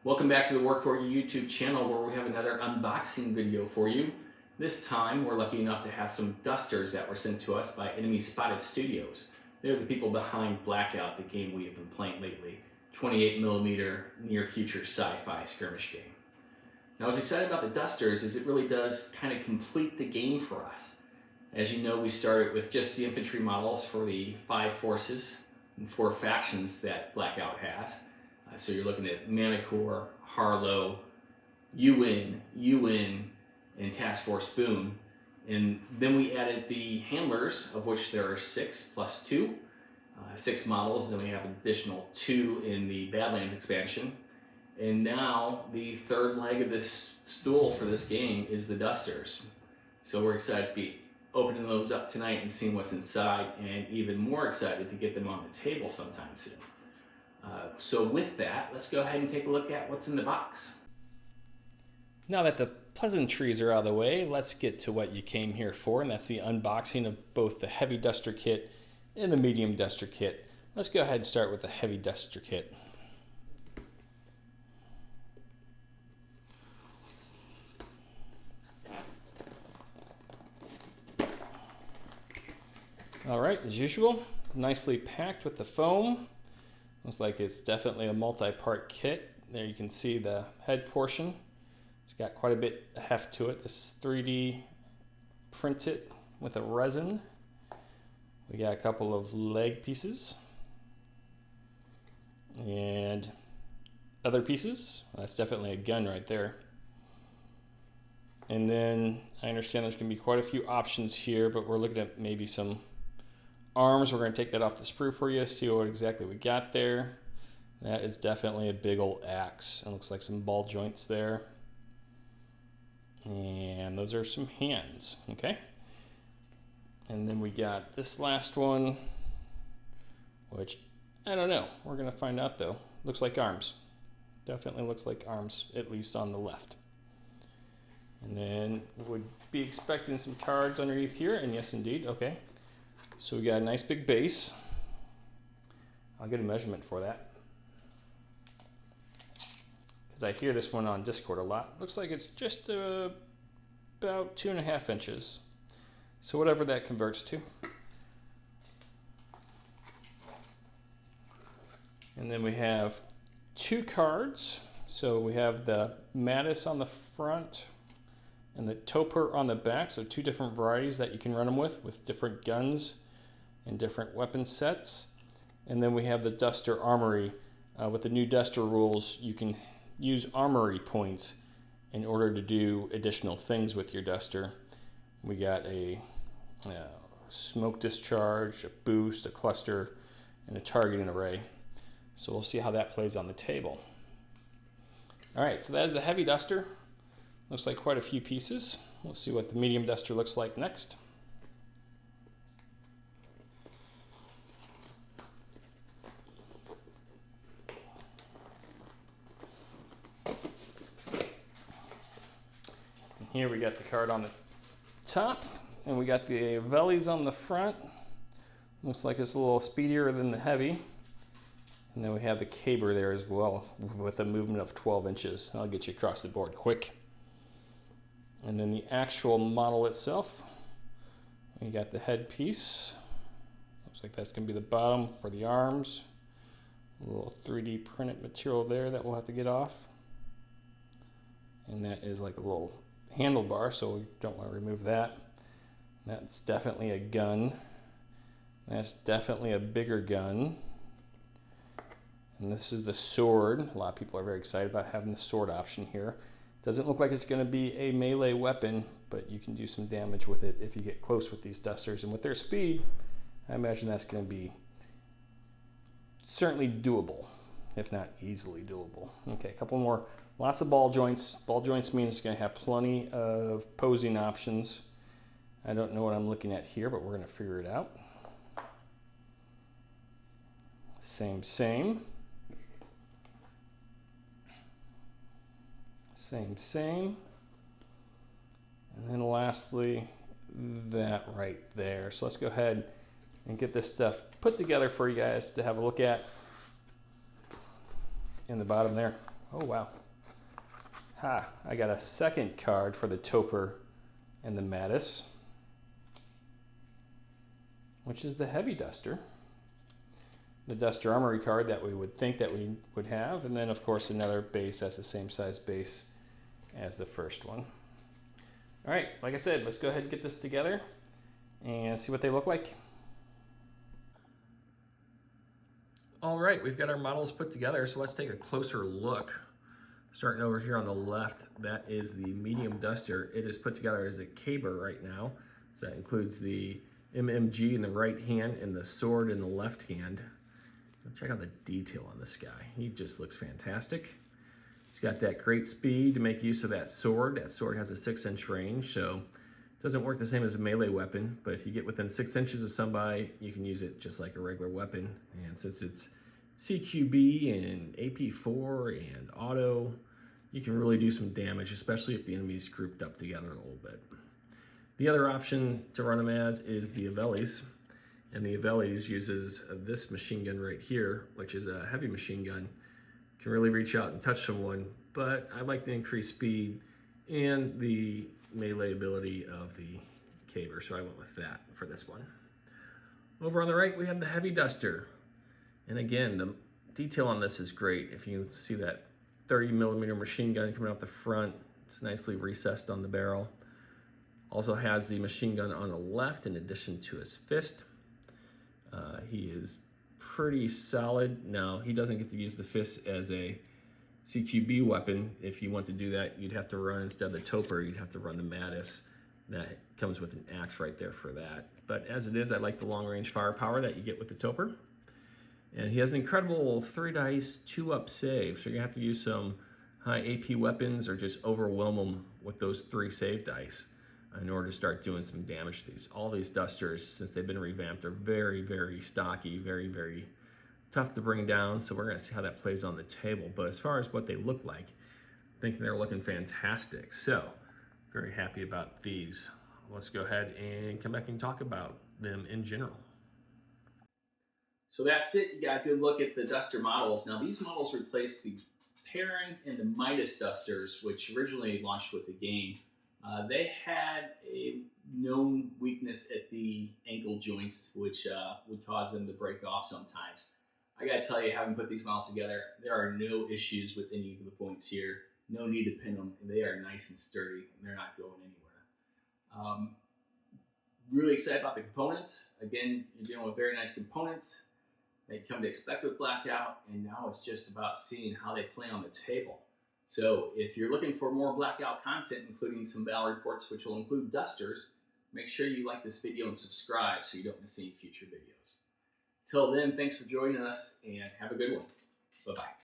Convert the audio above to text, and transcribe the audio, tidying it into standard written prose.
Welcome back to the Work For You YouTube channel, where we have another unboxing video for you. This time we're lucky enough to have some dusters that were sent to us by Enemy Spotted Studios. They're the people behind BLKOUT, the game we have been playing lately. 28mm near future sci-fi skirmish game. Now, what's exciting about the dusters is it really does kind of complete the game for us. As you know, we started with just the infantry models for the 5 forces and 4 factions that BLKOUT has. So you're looking at Manticore, Harlow, UN, and Task Force Boom. And then we added the handlers, of which there are 6 plus 2. 6 models, then we have an additional 2 in the Badlands expansion. And now the third leg of this stool for this game is the dusters. So we're excited to be opening those up tonight and seeing what's inside, and even more excited to get them on the table sometime soon. So with that, let's go ahead and take a look at what's in the box. Now that the pleasantries are out of the way, let's get to what you came here for, and that's the unboxing of both the heavy duster kit and the medium duster kit. Let's go ahead and start with the heavy duster kit. All right, as usual, nicely packed with the foam. Looks like it's definitely a multi-part kit. There you can see the head portion. It's got quite a bit of heft to it. This is 3D printed with a resin. We got a couple of leg pieces and other pieces. That's definitely a gun right there. And then I understand there's going to be quite a few options here, but we're looking at maybe some arms. We're going to take that off the sprue for you, see what exactly we got there. That is definitely a big old axe. It looks like some ball joints there. And those are some hands, okay? And then we got this last one, which I don't know. We're going to find out though. Looks like arms. Definitely looks like arms, at least on the left. And then would be expecting some cards underneath here, and yes indeed, okay. So we got a nice big base. I'll get a measurement for that, because I hear this one on Discord a lot. Looks like it's just about 2.5 inches. So whatever that converts to. And then we have 2 cards. So we have the Midas on the front and the Toper on the back. So 2 different varieties that you can run them with different guns and different weapon sets. And then we have the Duster Armory. With the new Duster rules, you can use armory points in order to do additional things with your Duster. We got a smoke discharge, a boost, a cluster, and a targeting array. So we'll see how that plays on the table. All right, so that is the heavy duster. Looks like quite a few pieces. We'll see what the medium duster looks like next. Here we got the card on the top, and we got the vellies on the front. Looks like it's a little speedier than the heavy. And then we have the caber there as well, with a movement of 12 inches. That'll get you across the board quick. And then the actual model itself, we got the head piece. Looks like that's going to be the bottom for the arms. A little 3D printed material there that we'll have to get off. And that is like a little handlebar, so we don't want to remove that. That's definitely a gun. That's definitely a bigger gun. And this is the sword. A lot of people are very excited about having the sword option here. Doesn't look like it's going to be a melee weapon, but you can do some damage with it if you get close with these dusters. And with their speed, I imagine that's going to be certainly doable, if not easily doable. Okay, a couple more. Lots of ball joints. Ball joints means it's going to have plenty of posing options. I don't know what I'm looking at here, but we're going to figure it out. Same. Same. And then lastly, that right there. So let's go ahead and get this stuff put together for you guys to have a look at in the bottom there. Oh, wow. I got a second card for the Topper and the Midas, which is the Heavy Duster. The Duster Armory card that we would think that we would have, and then of course another base that's the same size base as the first one. All right, like I said, let's go ahead and get this together and see what they look like. All right, we've got our models put together, so let's take a closer look. Starting over here on the left, that is the medium duster. It is put together as a caber right now. So that includes the MMG in the right hand and the sword in the left hand. Check out the detail on this guy. He just looks fantastic. He's got that great speed to make use of that sword. That sword has a 6-inch range, so it doesn't work the same as a melee weapon, but if you get within 6 inches of somebody, you can use it just like a regular weapon. And since it's CQB and AP4 and auto, you can really do some damage, especially if the enemy's grouped up together a little bit. The other option to run them as is the Avelis. And the Avelis uses this machine gun right here, which is a heavy machine gun. Can really reach out and touch someone, but I like the increased speed and the melee ability of the caber, so I went with that for this one. Over on the right, we have the Heavy Duster. And again, the detail on this is great. If you see that 30mm machine gun coming out the front, it's nicely recessed on the barrel. Also has the machine gun on the left in addition to his fist. He is pretty solid. Now, he doesn't get to use the fist as a CQB weapon. If you want to do that, you'd have to run, instead of the Topper, you'd have to run the Midas. That comes with an axe right there for that. But as it is, I like the long-range firepower that you get with the Topper. And he has an incredible 3-dice, 2-up save. So you're gonna have to use some high AP weapons or just overwhelm them with those 3 save dice in order to start doing some damage to these. All these dusters, since they've been revamped, are very, very stocky, very, very tough to bring down. So we're gonna see how that plays on the table. But as far as what they look like, I think they're looking fantastic. So very happy about these. Let's go ahead and come back and talk about them in general. So that's it. You got a good look at the duster models. Now these models replace the Perun and the Midas Dusters, which originally launched with the game. They had a known weakness at the ankle joints, which would cause them to break off sometimes. I gotta tell you, having put these models together, there are no issues with any of the points here. No need to pin them. They are nice and sturdy, and they're not going anywhere. Really excited about the components. Again, you're dealing with very nice components. They come to expect with BLKOUT, and now it's just about seeing how they play on the table. So if you're looking for more BLKOUT content, including some battle reports, which will include dusters, make sure you like this video and subscribe so you don't miss any future videos. Till then, thanks for joining us, and have a good one. Bye-bye.